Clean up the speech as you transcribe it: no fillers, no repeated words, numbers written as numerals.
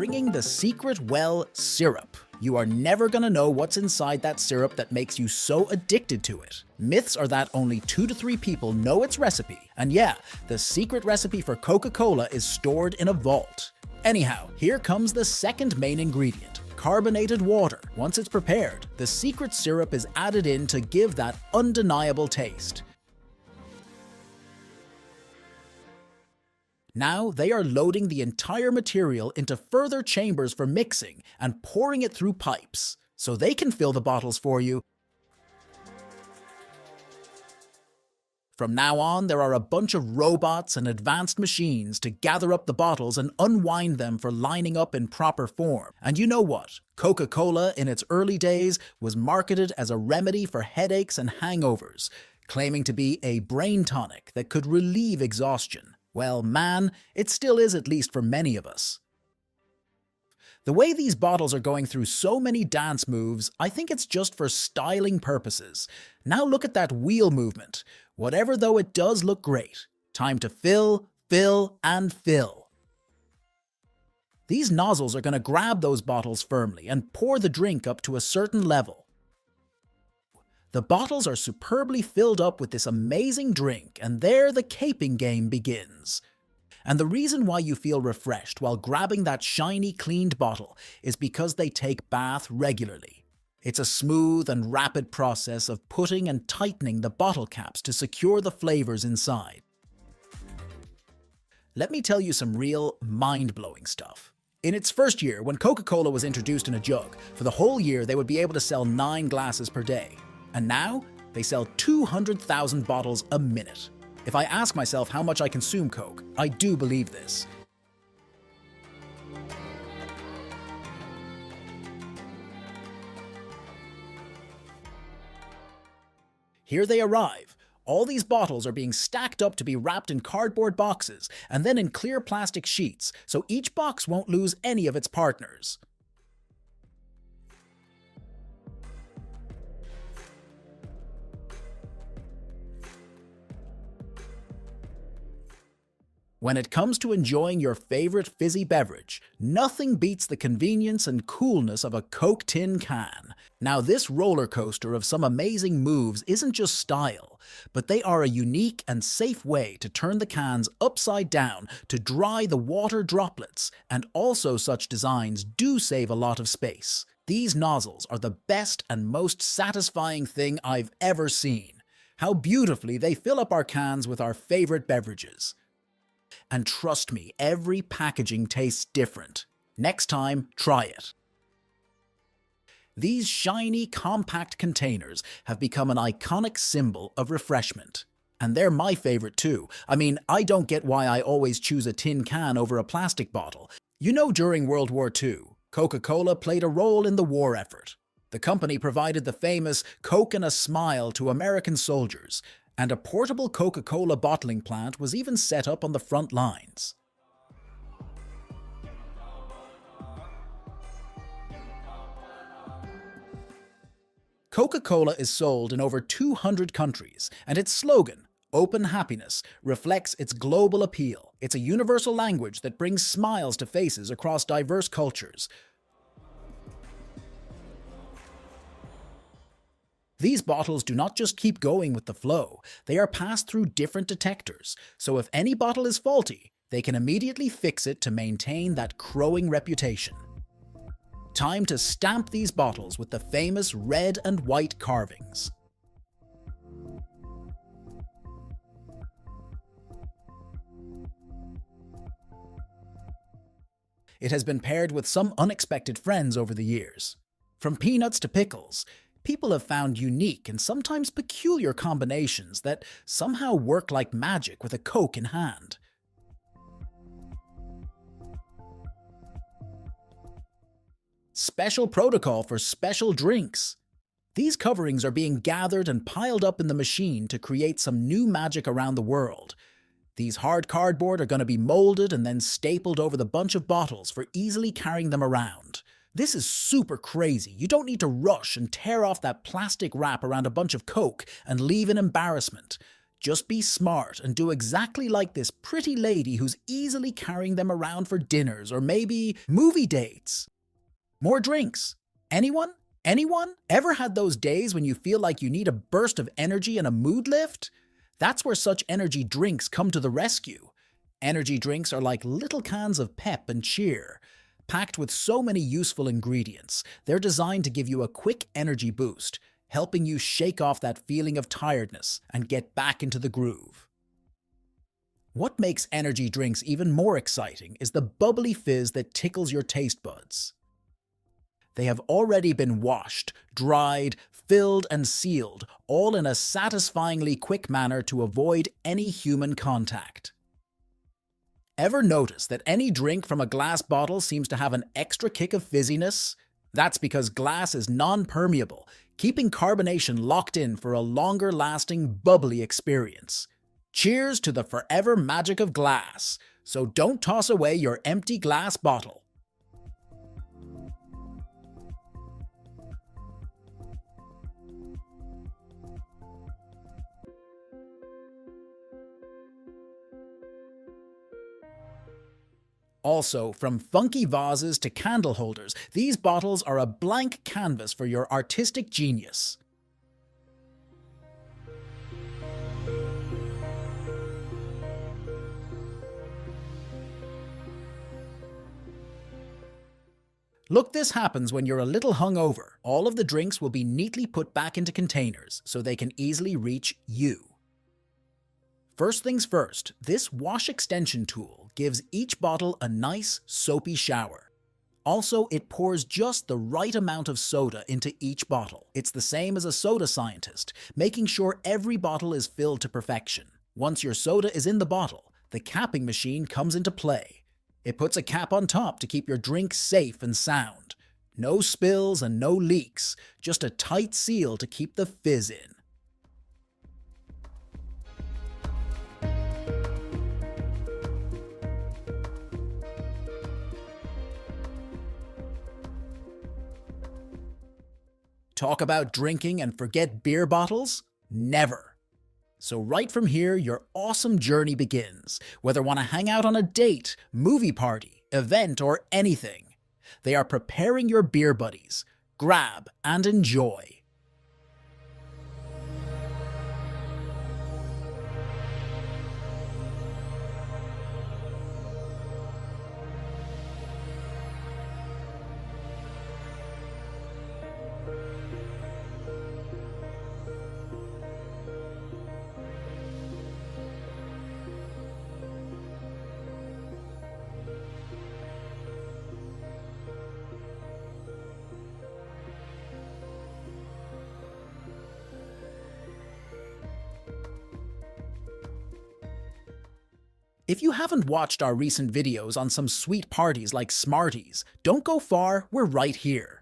bringing the secret well syrup. You are never gonna know what's inside that syrup that makes you so addicted to it. Myths are that only 2 to 3 people know its recipe, and yeah, the secret recipe for Coca-Cola is stored in a vault. Anyhow, here comes the second main ingredient, carbonated water. Once it's prepared, the secret syrup is added in to give that undeniable taste. Now they are loading the entire material into further chambers for mixing and pouring it through pipes, so they can fill the bottles for you. From now on, there are a bunch of robots and advanced machines to gather up the bottles and unwind them for lining up in proper form. And you know what? Coca-Cola in its early days was marketed as a remedy for headaches and hangovers, claiming to be a brain tonic that could relieve exhaustion. Well, man, it still is, at least for many of us. The way these bottles are going through so many dance moves, I think it's just for styling purposes. Now look at that wheel movement. Whatever though, it does look great. Time to fill, fill, and fill. These nozzles are going to grab those bottles firmly and pour the drink up to a certain level. The bottles are superbly filled up with this amazing drink, and there the caping game begins. And the reason why you feel refreshed while grabbing that shiny, cleaned bottle is because they take bath regularly. It's a smooth and rapid process of putting and tightening the bottle caps to secure the flavors inside. Let me tell you some real mind-blowing stuff. In its first year, when Coca-Cola was introduced in a jug, for the whole year they would be able to sell 9 glasses per day. And now, they sell 200,000 bottles a minute. If I ask myself how much I consume Coke, I do believe this. Here they arrive. All these bottles are being stacked up to be wrapped in cardboard boxes and then in clear plastic sheets, so each box won't lose any of its partners. When it comes to enjoying your favorite fizzy beverage, nothing beats the convenience and coolness of a Coke tin can. Now, this roller coaster of some amazing moves isn't just style, but they are a unique and safe way to turn the cans upside down to dry the water droplets, and also such designs do save a lot of space. These nozzles are the best and most satisfying thing I've ever seen. How beautifully they fill up our cans with our favorite beverages. And trust me, every packaging tastes different. Next time, try it. These shiny, compact containers have become an iconic symbol of refreshment. And they're my favorite too. I mean, I don't get why I always choose a tin can over a plastic bottle. You know, during World War II, Coca-Cola played a role in the war effort. The company provided the famous Coke and a Smile to American soldiers, and a portable Coca-Cola bottling plant was even set up on the front lines. Coca-Cola is sold in over 200 countries, and its slogan, Open Happiness, reflects its global appeal. It's a universal language that brings smiles to faces across diverse cultures. These bottles do not just keep going with the flow, they are passed through different detectors, so if any bottle is faulty, they can immediately fix it to maintain that crowing reputation. Time to stamp these bottles with the famous red and white carvings. It has been paired with some unexpected friends over the years. From peanuts to pickles, people have found unique and sometimes peculiar combinations that somehow work like magic with a Coke in hand. Special protocol for special drinks. These coverings are being gathered and piled up in the machine to create some new magic around the world. These hard cardboard are going to be molded and then stapled over the bunch of bottles for easily carrying them around. This is super crazy. You don't need to rush and tear off that plastic wrap around a bunch of Coke and leave in embarrassment. Just be smart and do exactly like this pretty lady who's easily carrying them around for dinners or maybe movie dates. More drinks. Anyone? Anyone? Ever had those days when you feel like you need a burst of energy and a mood lift? That's where such energy drinks come to the rescue. Energy drinks are like little cans of pep and cheer. Packed with so many useful ingredients, they're designed to give you a quick energy boost, helping you shake off that feeling of tiredness and get back into the groove. What makes energy drinks even more exciting is the bubbly fizz that tickles your taste buds. They have already been washed, dried, filled, and sealed, all in a satisfyingly quick manner to avoid any human contact. Ever notice that any drink from a glass bottle seems to have an extra kick of fizziness? That's because glass is non-permeable, keeping carbonation locked in for a longer-lasting, bubbly experience. Cheers to the forever magic of glass, so don't toss away your empty glass bottle. Also, from funky vases to candle holders, these bottles are a blank canvas for your artistic genius. Look, this happens when you're a little hungover. All of the drinks will be neatly put back into containers so they can easily reach you. First things first, this wash extension tool gives each bottle a nice, soapy shower. Also, it pours just the right amount of soda into each bottle. It's the same as a soda scientist, making sure every bottle is filled to perfection. Once your soda is in the bottle, the capping machine comes into play. It puts a cap on top to keep your drink safe and sound. No spills and no leaks, just a tight seal to keep the fizz in. Talk about drinking and forget beer bottles? Never. So right from here, your awesome journey begins, whether want to hang out on a date, movie party, event, or anything. They are preparing your beer buddies. Grab and enjoy. If you haven't watched our recent videos on some sweet parties like Smarties, don't go far, we're right here.